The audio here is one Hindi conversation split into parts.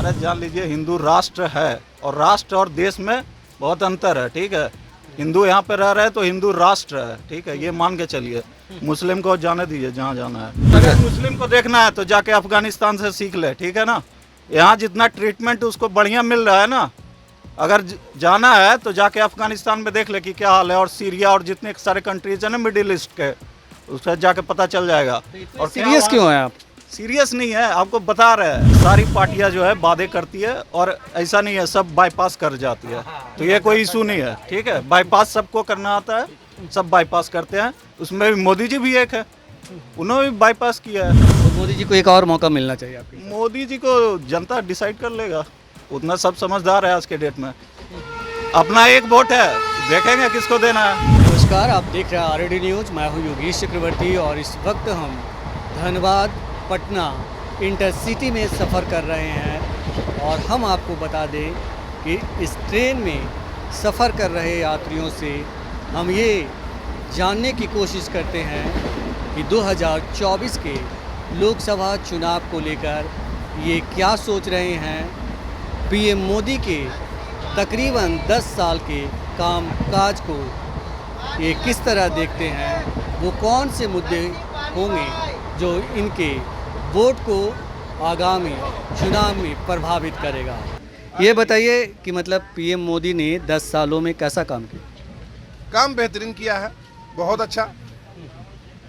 महाराज जान लीजिए, हिंदू राष्ट्र है और राष्ट्र और देश में बहुत अंतर है, ठीक है। हिंदू यहाँ पे रह रहे हैं तो हिंदू राष्ट्र है, ठीक है, ये मान के चलिए। मुस्लिम को जाने दीजिए जहाँ जाना है। अगर मुस्लिम को देखना है तो जाके अफगानिस्तान से सीख ले, ठीक है ना। यहाँ जितना ट्रीटमेंट उसको बढ़िया मिल रहा है ना, अगर जाना है तो जाके अफगानिस्तान में देख ले कि क्या हाल है, और सीरिया और जितने सारे कंट्रीज है ना मिडिल ईस्ट के, उसका जाके पता चल जाएगा। और सीरियस क्यों है आप? सीरियस नहीं है, आपको बता रहे हैं। सारी पार्टियां जो है वादे करती है और ऐसा नहीं है सब बाईपास कर जाती है, तो ये कोई इशू नहीं है, ठीक है। बाईपास सबको करना आता है, सब बाईपास करते हैं। उसमें भी मोदी जी भी एक है, उन्होंने भी बाईपास किया है। तो मोदी जी को एक और मौका मिलना चाहिए आपको? मोदी जी को जनता डिसाइड कर लेगा, उतना सब समझदार है आज के डेट में। अपना एक वोट है, देखेंगे किसको देना है। नमस्कार, आप देख रहे हैं आरडी न्यूज़। मैं हूं योगेश चक्रवर्ती और इस वक्त हम धनबाद पटना इंटरसिटी में सफ़र कर रहे हैं और हम आपको बता दें कि इस ट्रेन में सफ़र कर रहे यात्रियों से हम ये जानने की कोशिश करते हैं कि 2024 के लोकसभा चुनाव को लेकर ये क्या सोच रहे हैं। पीएम मोदी के तकरीबन 10 साल के कामकाज को ये किस तरह देखते हैं, वो कौन से मुद्दे होंगे जो इनके वोट को आगामी चुनाव में प्रभावित करेगा। ये बताइए कि मतलब पीएम मोदी ने 10 सालों में कैसा काम किया? काम बेहतरीन किया है, बहुत अच्छा।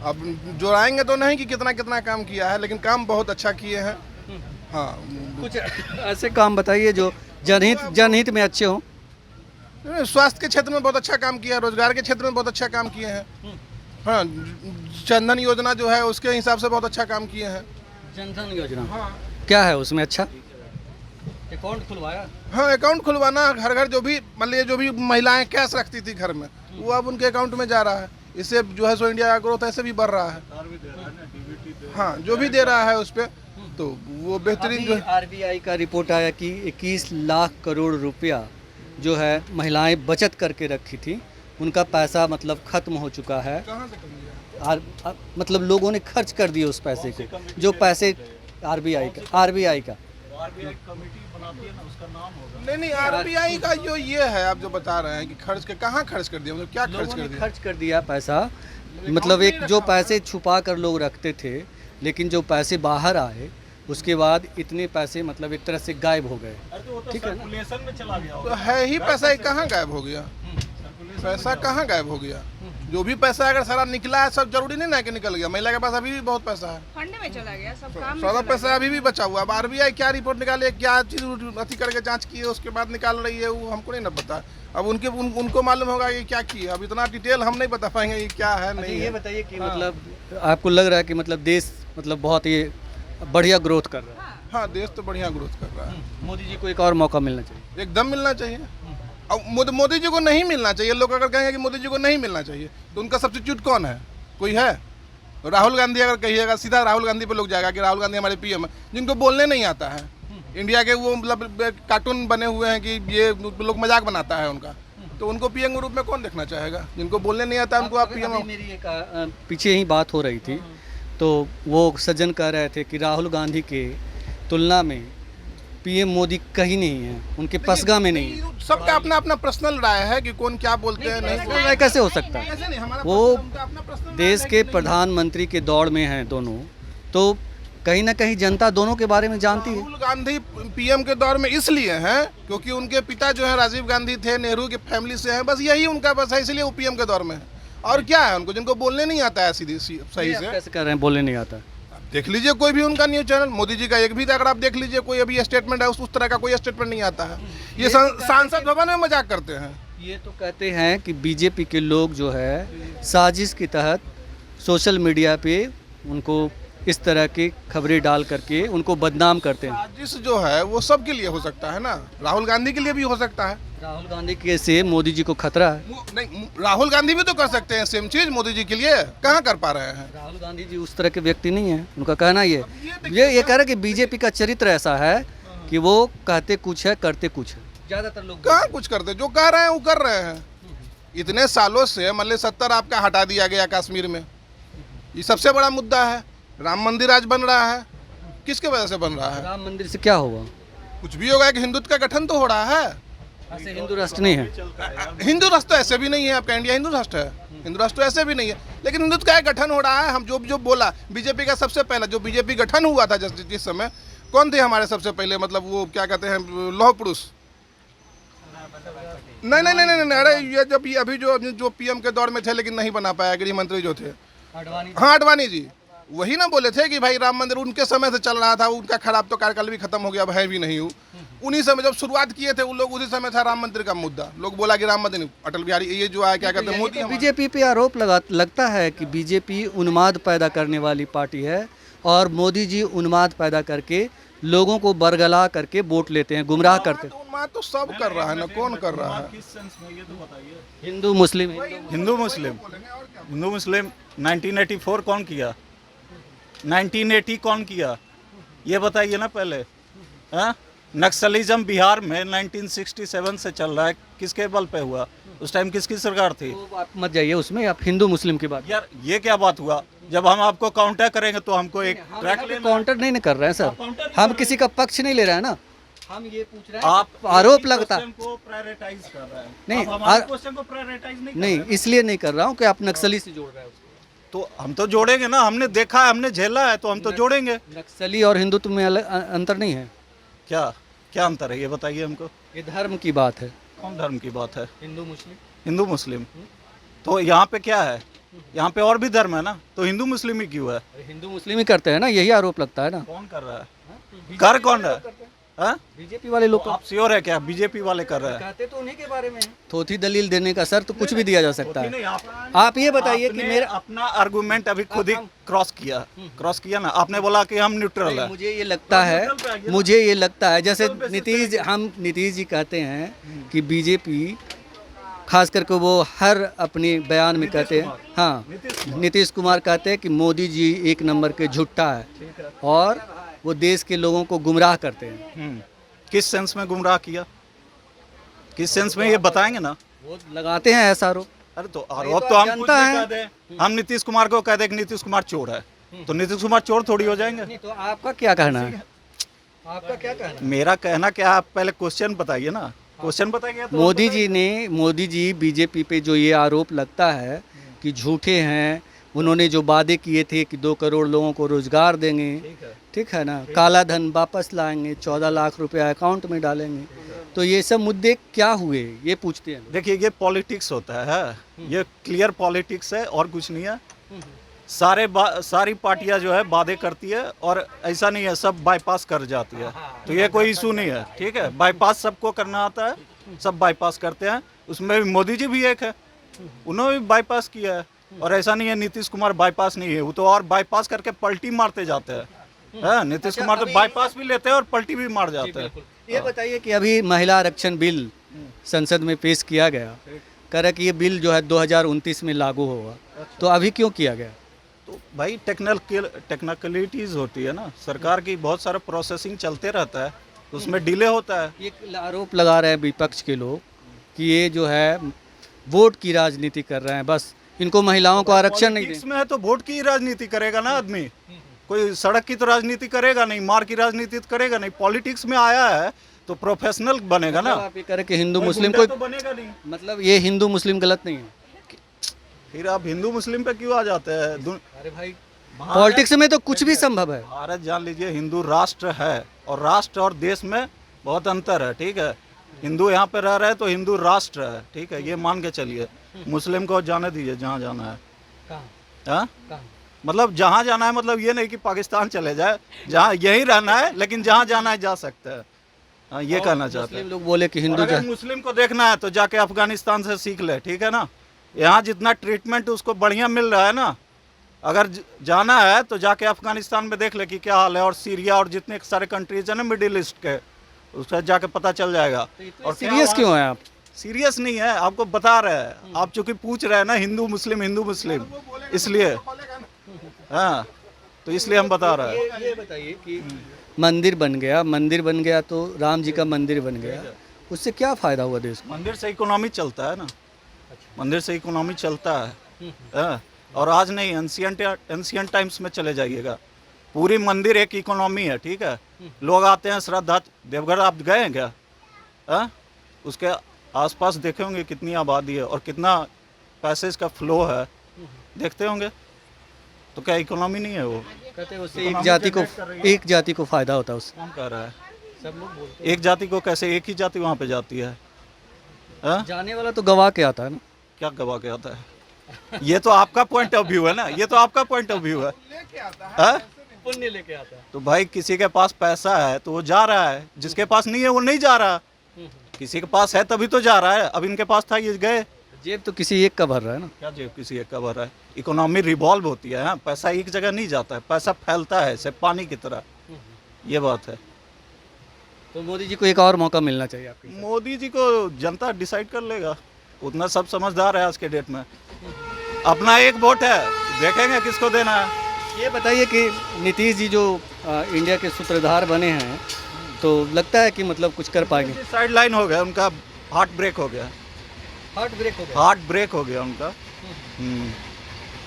अब जोड़ाएंगे तो नहीं कि कितना कितना काम किया है, लेकिन काम बहुत अच्छा किए हैं। हाँ, कुछ ऐसे काम बताइए जो जनहित में अच्छे हों। स्वास्थ्य के क्षेत्र में बहुत अच्छा काम किया है, रोजगार के क्षेत्र में बहुत अच्छा काम किए हैं। हाँ, जनधन योजना जो है उसके हिसाब से बहुत अच्छा काम किए हैं। जनधन योजना, हाँ, क्या है उसमें अच्छा? अकाउंट खुलवाया? हाँ, अकाउंट खुलवाना, घर घर जो भी मान लीजिए जो भी महिलाएं कैश रखती थी घर में, वो अब उनके अकाउंट में जा रहा है। इससे जो है सो इंडिया का ग्रोथ ऐसे भी बढ़ रहा है। हाँ, जो भी दे रहा है उस पर, तो वो बेहतरीन। जो आरबीआई का रिपोर्ट आया कि 21 लाख करोड़ रुपया जो है महिलाएं बचत करके रखी थी, उनका पैसा मतलब खत्म हो चुका है। कहाँ से कम लिया? मतलब लोगों ने खर्च कर दिए उस पैसे को, जो पैसे आरबीआई का कमेटी बनाती है ना, उसका नाम होगा। नहीं, आरबीआई का जो ये है आप जो बता रहे हैं कि खर्च के कहाँ खर्च कर दिया, मतलब क्या खर्च कर दिया? खर्च कर दिया पैसा, मतलब एक जो पैसे छुपा कर लोग रखते थे, लेकिन जो पैसे बाहर आए उसके बाद इतने पैसे मतलब एक तरह से गायब हो गए। ठीक है, सर्कुलेशन में चला गया तो है ही पैसा, ये कहाँ गायब हो गया? पैसा कहाँ गायब हो गया? जो भी पैसा अगर सारा निकला है, सब जरूरी नहीं ना कि निकल गया। महिला के पास अभी भी बहुत पैसा है, फंड में चला गया, सब काम में सारा चला पैसा अभी भी बचा हुआ। अब आरबीआई क्या रिपोर्ट निकाले, क्या चीज अथी करके जांच की है, उसके बाद निकाल रही है, वो हमको नहीं ना पता। अब उनको मालूम होगा ये क्या किया। अब इतना डिटेल हम नहीं बता पाएंगे ये क्या है नहीं ये है। बताइए कि मतलब आपको लग रहा है कि मतलब देश मतलब बहुत ही बढ़िया ग्रोथ कर रहा है? हाँ, देश तो बढ़िया ग्रोथ कर रहा है। मोदी जी को एक और मौका मिलना चाहिए। एकदम मिलना चाहिए। अब मोदी जी को नहीं मिलना चाहिए। लोग अगर कहेंगे कि मोदी जी को नहीं मिलना चाहिए, तो उनका सब्स्टिट्यूट कौन है? कोई है? राहुल गांधी अगर कहिएगा, सीधा राहुल गांधी पे लोग जाएगा कि राहुल गांधी हमारे पीएम है, जिनको बोलने नहीं आता है। इंडिया के वो मतलब कार्टून बने हुए हैं कि ये लोग मजाक बनाता है उनका, तो उनको पीएम के रूप में कौन देखना चाहेगा? जिनको बोलने नहीं आता उनको आप पीएम। मेरी एक पीछे ही बात हो रही थी, तो वो सज्जन कह रहे थे कि राहुल गांधी के तुलना में पीएम मोदी कहीं नहीं है, उनके पसगा में नहीं है। सबका अपना अपना पर्सनल राय है कि कौन क्या बोलते हैं नहीं। राय कैसे हो सकता है? ऐसे नहीं, हमारा वो उनका अपना personal देश राय के है कि प्रधानमंत्री के दौड़ में हैं दोनों, तो कहीं ना कहीं जनता दोनों के बारे में जानती है। राहुल गांधी पीएम के दौर में इसलिए हैं क्योंकि उनके पिता जो है राजीव गांधी थे, नेहरू की फैमिली से हैं, बस यही उनका बस है, इसलिए वो पीएम के दौर में है। और क्या है उनको, जिनको बोलने नहीं आता है सही से। कैसे कर रहे हैं, बोलने नहीं आता? देख लीजिए कोई भी उनका न्यूज चैनल, मोदी जी का एक भी अगर आप देख लीजिए, कोई अभी स्टेटमेंट है उस तरह का कोई स्टेटमेंट नहीं आता है। ये सांसद भवन में मजाक करते हैं। ये तो कहते हैं कि बीजेपी के लोग जो है साजिश के तहत सोशल मीडिया पे उनको इस तरह की खबरें डाल करके उनको बदनाम करते हैं। साजिश जो है वो सबके लिए हो सकता है ना, राहुल गांधी के लिए भी हो सकता है। राहुल गांधी के से मोदी जी को खतरा है? नहीं, राहुल गांधी भी तो कर सकते हैं सेम चीज मोदी जी के लिए, कहाँ कर पा रहे हैं? राहुल गांधी जी उस तरह के व्यक्ति नहीं है, उनका कहना ये कह रहा है कि बीजेपी का चरित्र ऐसा है कि वो कहते कुछ है करते कुछ है। ज़्यादातर लोग कहाँ कुछ करते, जो कह रहे हैं वो कर रहे हैं। इतने सालों से मतलब 70 आपका हटा दिया गया कश्मीर में, ये सबसे बड़ा मुद्दा है। राम मंदिर आज बन रहा है, किसके वजह से बन रहा है? राम मंदिर से क्या हुआ? कुछ भी होगा कि हिंदुत्व का गठन तो हो रहा है। ऐसे हिंदू राष्ट्र नहीं है। हिंदू राष्ट्र तो ऐसे भी नहीं है, आपका इंडिया हिंदू राष्ट्र है, हिंदू राष्ट्र तो ऐसे भी नहीं है, लेकिन हिंदुत्व का गठन हो रहा है। हम जो बोला बीजेपी का सबसे पहला जो बीजेपी गठन हुआ था जिस समय, कौन थे हमारे सबसे पहले, मतलब वो क्या कहते हैं, लौह पुरुष। नहीं, अरे ये जब ये अभी जो पीएम के दौर में थे लेकिन नहीं बना पाया, गृह मंत्री जो थे, हाँ अडवाणी जी, वही ना बोले थे कि भाई राम मंदिर उनके समय से चल रहा था, उनका खराब तो कार्यकाल भी खत्म हो गया, अब है भी नहीं हूँ। उन्हीं समय जब शुरुआत किए थे उन लोग, उसी समय था राम मंदिर का मुद्दा। लोग बोला कि राम मंदिर, अटल बिहारी ये जो आया क्या कहते हैं मोदी। बीजेपी पे आरोप लगता है कि बीजेपी उन्माद पैदा करने वाली पार्टी है और मोदी जी उन्माद पैदा करके लोगों को बरगला करके वोट लेते हैं, गुमराह करते हैं। उन्माद तो सब कर रहा है ना, कौन कर रहा है? हिंदू मुस्लिम हिंदू मुस्लिम 1984 कौन किया, 1980 कौन किया, ये बताइए ना पहले। हाँ, नक्सलिज्म बिहार में 1967 से चल रहा है, किसके बल पे हुआ? उस टाइम किसकी सरकार थी? तो आप मत जाइए उसमें, आप हिंदू मुस्लिम की बात। यार ये क्या बात हुआ? जब हम आपको काउंटर करेंगे तो हमको एक ट्रैक लेना। काउंटर नहीं कर रहे हैं सर, हम किसी का पक्ष नहीं ले रहे हैं ना, हम ये पूछ रहे हैं। आप आरोप लगता है को प्रायोरिटाइज कर रहे हैं, नहीं, आप हमारे क्वेश्चन को प्रायोरिटाइज नहीं कर इसलिए नहीं कर रहा हूँ कि आप नक्सली से जोड़ रहे हैं उसको। तो हम तो जोड़ेंगे ना, हमने देखा है, हमने झेला है, तो हम तो जोड़ेंगे। नक्सली और हिंदुत्व में अंतर नहीं है। क्या क्या अंतर है ये बताइए हमको। ये धर्म की बात है। कौन धर्म की बात है? हिंदू मुस्लिम। तो यहाँ पे क्या है? यहाँ पे और भी धर्म है ना, तो हिंदू मुस्लिम ही क्यों है? हिंदू मुस्लिम ही करते हैं ना, यही आरोप लगता है ना। कौन कर रहा है? कर कौन रहा है? हाँ? बीजेपी वाले लोग आप श्योर है क्या बीजेपी वाले कर रहे हैं? कहते तो उन्हीं के बारे में। थोथी दलील देने का सर तो कुछ भी दिया जा सकता है। आप ये बताइए कि मेरा अपना आर्गुमेंट अभी खुद ही क्रॉस किया ना। आपने बोला कि हम न्यूट्रल है। मुझे ये लगता है जैसे नीतीश जी कहते हैं कि बीजेपी खास करके वो हर अपने बयान में कहते हैं, हाँ नीतीश कुमार कहते हैं कि मोदी जी एक नंबर के झुट्टा है और वो देश के लोगों को गुमराह करते हैं। किस सेंस में गुमराह किया, किस सेंस में ये बताएंगे ना। वो लगाते हैं ऐसा आरोप। अरे तो आरोप तो हम कुछ नहीं कह दें, हम नीतीश कुमार को कह दें कि नीतीश कुमार चोर है, तो नीतीश कुमार चोर थोड़ी हो जाएंगे। नहीं, तो आपका क्या कहना है? आपका क्या कहना है? मेरा कहना क्या है, आप पहले क्वेश्चन बताइए ना, क्वेश्चन बताइए। तो मोदी जी बीजेपी पे जो ये आरोप लगता है कि झूठे हैं, उन्होंने जो वादे किए थे कि 2 करोड़ लोगों को रोजगार देंगे, ठीक है ना, काला धन वापस लाएंगे, 14 लाख रुपया अकाउंट में डालेंगे, तो ये सब मुद्दे क्या हुए ये पूछते हैं। देखिए ये पॉलिटिक्स होता है, ये क्लियर पॉलिटिक्स है और कुछ नहीं है। सारी पार्टियां जो है वादे करती है और ऐसा नहीं है सब बाईपास कर जाती है, तो ये कोई इशू नहीं है, ठीक है। बाईपास सबको करना आता है, सब बाईपास करते हैं, उसमें भी मोदी जी भी एक है, उन्होंने भी बाईपास किया है। और ऐसा नहीं है नीतीश कुमार बाईपास नहीं है, वो तो और बाईपास करके पलटी मारते जाते हैं। नीतीश कुमार तो बाईपास भी लेते हैं और पलटी भी मार जाते हैं। ये बताइए कि अभी महिला आरक्षण बिल संसद में पेश किया गया, कह रहा कि ये बिल जो है 2029 में लागू होगा, तो अभी क्यों किया गया? तो भाई टेक्निकलिटीज होती है ना, सरकार की बहुत सारा प्रोसेसिंग चलते रहता है, उसमें डिले होता है। ये आरोप लगा रहे हैं विपक्ष के लोग कि ये जो है वोट की राजनीति कर रहे हैं, बस इनको महिलाओं को आरक्षण नहीं दें। में है तो वोट की राजनीति करेगा ना आदमी, कोई सड़क की तो राजनीति करेगा नहीं, मार की राजनीति करेगा नहीं। पॉलिटिक्स में आया है तो प्रोफेशनल बनेगा ना। आप ये कह रहे कि हिंदू मुस्लिम को तो बनेगा नहीं, मतलब ये हिंदू मुस्लिम गलत नहीं है। फिर आप हिंदू मुस्लिम पे क्यों आ जाते हैं? अरे भाई पॉलिटिक्स में तो कुछ भी संभव है। भारत जान लीजिए हिंदू राष्ट्र है, और राष्ट्र और देश में बहुत अंतर है, ठीक है। हिंदू यहाँ पे रह रहे हैं तो हिंदू राष्ट्र है, ठीक है, ये मान के चलिए। मुस्लिम को जाने दीजिए जहाँ जाना है। हाँ, मतलब जहाँ जाना है, मतलब ये नहीं कि पाकिस्तान चले जाए, जहाँ यही रहना है, लेकिन जहाँ जाना है जा सकते हैं। हाँ, ये कहना चाहते हैं। लोग बोले कि हिंदू अगर मुस्लिम को देखना है तो जाके अफगानिस्तान से सीख ले, ठीक है ना। यहाँ जितना ट्रीटमेंट उसको बढ़िया मिल रहा है ना, अगर जाना है तो जाके अफगानिस्तान में देख ले कि क्या हाल है, और सीरिया और जितने सारे कंट्रीज है ना मिडिल ईस्ट के, उसका जाके पता चल जाएगा। और सीरियस क्यों है आप? सीरियस नहीं है, आपको बता रहे हैं, आप चूंकि पूछ रहे हैं ना हिंदू मुस्लिम, इसलिए हाँ, तो इसलिए हम बता रहे हैं। ये बताइए कि मंदिर बन गया तो राम जी का मंदिर बन गया, उससे क्या फायदा हुआ देश को? मंदिर से इकोनॉमी चलता है ना, मंदिर से इकोनॉमी चलता है। और आज नहीं, एंशियंट टाइम्स में चले जाइएगा, पूरी मंदिर एक इकोनॉमी है, ठीक है। लोग आते हैं श्रद्धा। देवघर आप गए हैं क्या? हाँ, उसके आसपास देखे होंगे कितनी आबादी है और कितना पैसेज का फ्लो है, देखते होंगे। तो क्या इकोनॉमी नहीं है वो? कहते हैं उससे एक जाति को फायदा होता है उससे। कौन कह रहा है? सब लोग बोलते एक जाति को कैसे? एक ही जाति वहाँ पे जाती है। हाँ? हैं। जाने वाला तो गवा के आता है ना। क्या गवा के आता है? ये तो आपका पॉइंट ऑफ व्यू है ना, ये तो आपका पॉइंट ऑफ व्यू है। हाँ? पुण्य लेके आता है। तो भाई किसी के पास पैसा है तो वो जा रहा है, जिसके पास नहीं है वो नहीं जा रहा। किसी के पास है तभी तो जा रहा है। अब इनके पास था, ये गए। जेब तो किसी एक का भर रहा है ना। क्या जेब किसी एक का भर रहा है? इकोनॉमी रिवॉल्व होती है। हाँ? पैसा एक जगह नहीं जाता है, पैसा फैलता है सिर्फ पानी की तरह। ये बात है। तो मोदी जी को एक और मौका मिलना चाहिए आपके हिसाब मोदी जी को जनता डिसाइड कर लेगा, उतना सब समझदार है आज के डेट में। अपना एक वोट है, देखेंगे किसको देना है। से। ये बताइए कि नीतीश जी जो इंडिया के सूत्रधार बने हैं, तो लगता है कि मतलब कुछ कर पाएंगे? साइड लाइन हो गया उनका, हार्ट ब्रेक हो गया। हार्ट ब्रेक हो गया। हार्ट ब्रेक हो गया उनका।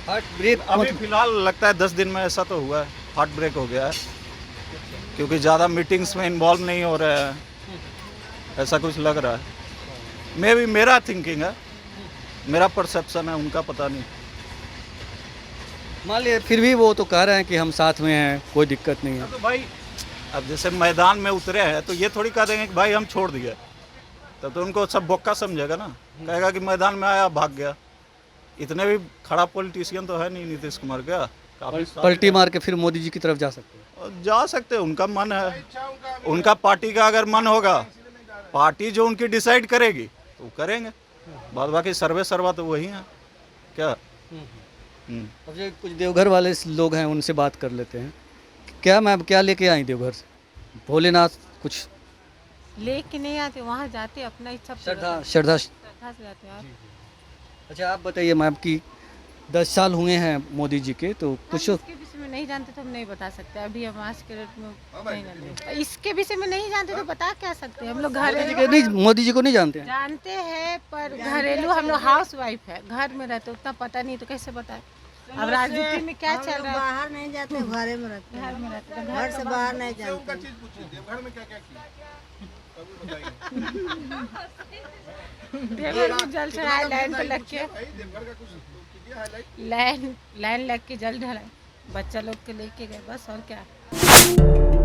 हार्ट ब्रेक अभी फिलहाल लगता है 10 दिन में ऐसा तो हुआ है, हार्ट ब्रेक हो गया है, क्योंकि ज़्यादा मीटिंग्स में इन्वॉल्व नहीं हो रहे हैं, ऐसा कुछ लग रहा है। मे भी मेरा थिंकिंग है, मेरा परसेप्शन है, उनका पता नहीं। मान लिया फिर भी वो तो कह रहे हैं कि हम साथ में हैं, कोई दिक्कत नहीं है। तो भाई अब जैसे मैदान में उतरे हैं तो ये थोड़ी कह देंगे कि भाई हम छोड़ दिए, तब तो उनको सब बोक्का समझेगा ना, कहेगा कि मैदान में आया भाग गया। इतने भी खड़ा पॉलिटिशियन तो है नहीं नीतीश कुमार का। काफी पलटी मार के फिर मोदी जी की तरफ जा सकते हैं। जा सकते हैं, उनका मन है, उनका पार्टी का अगर मन होगा, पार्टी जो उनकी डिसाइड करेगी तो वो करेंगे। बाद बाकी सर्वे सर्वा तो वही है क्या। अब जो कुछ देवघर वाले लोग हैं उनसे बात कर लेते हैं। क्या मैम, क्या लेके आई देवघर से? भोलेनाथ कुछ लेके नहीं आते, वहाँ जाते अपना इच्छा पूरा श्रद्धा करते। श्रद्धा श्रद्धा से जाते हैं आप। अच्छा आप बताइए मैम कि 10 साल हुए हैं मोदी जी के, तो हम कुछ इसके विषय में नहीं जानते तो हम नहीं बता सकते। अभी हम आज के डेट में नहीं जानते, इसके विषय में नहीं जानते तो बता क्या सकते हैं। हम लोग मोदी जी को नहीं जानते हैं। जानते हैं, पर घरेलू हम लोग हाउस वाइफ है, घर में रहते, उतना पता नहीं तो कैसे बताए। अब राजनीति में क्या चल रहा है? बाहर नहीं जाते, घरे में रहते हैं। घर में रहते हैं, घर से बाहर नहीं जाते। घर में क्या क्या किया? देवघर में जल चढ़ाए, लाइन पे लग के, देवघर का कुछ कीजिए हाईलाइट। लाइन लग के जल ढलाए, बच्चा लोग के लेके गए, बस और क्या।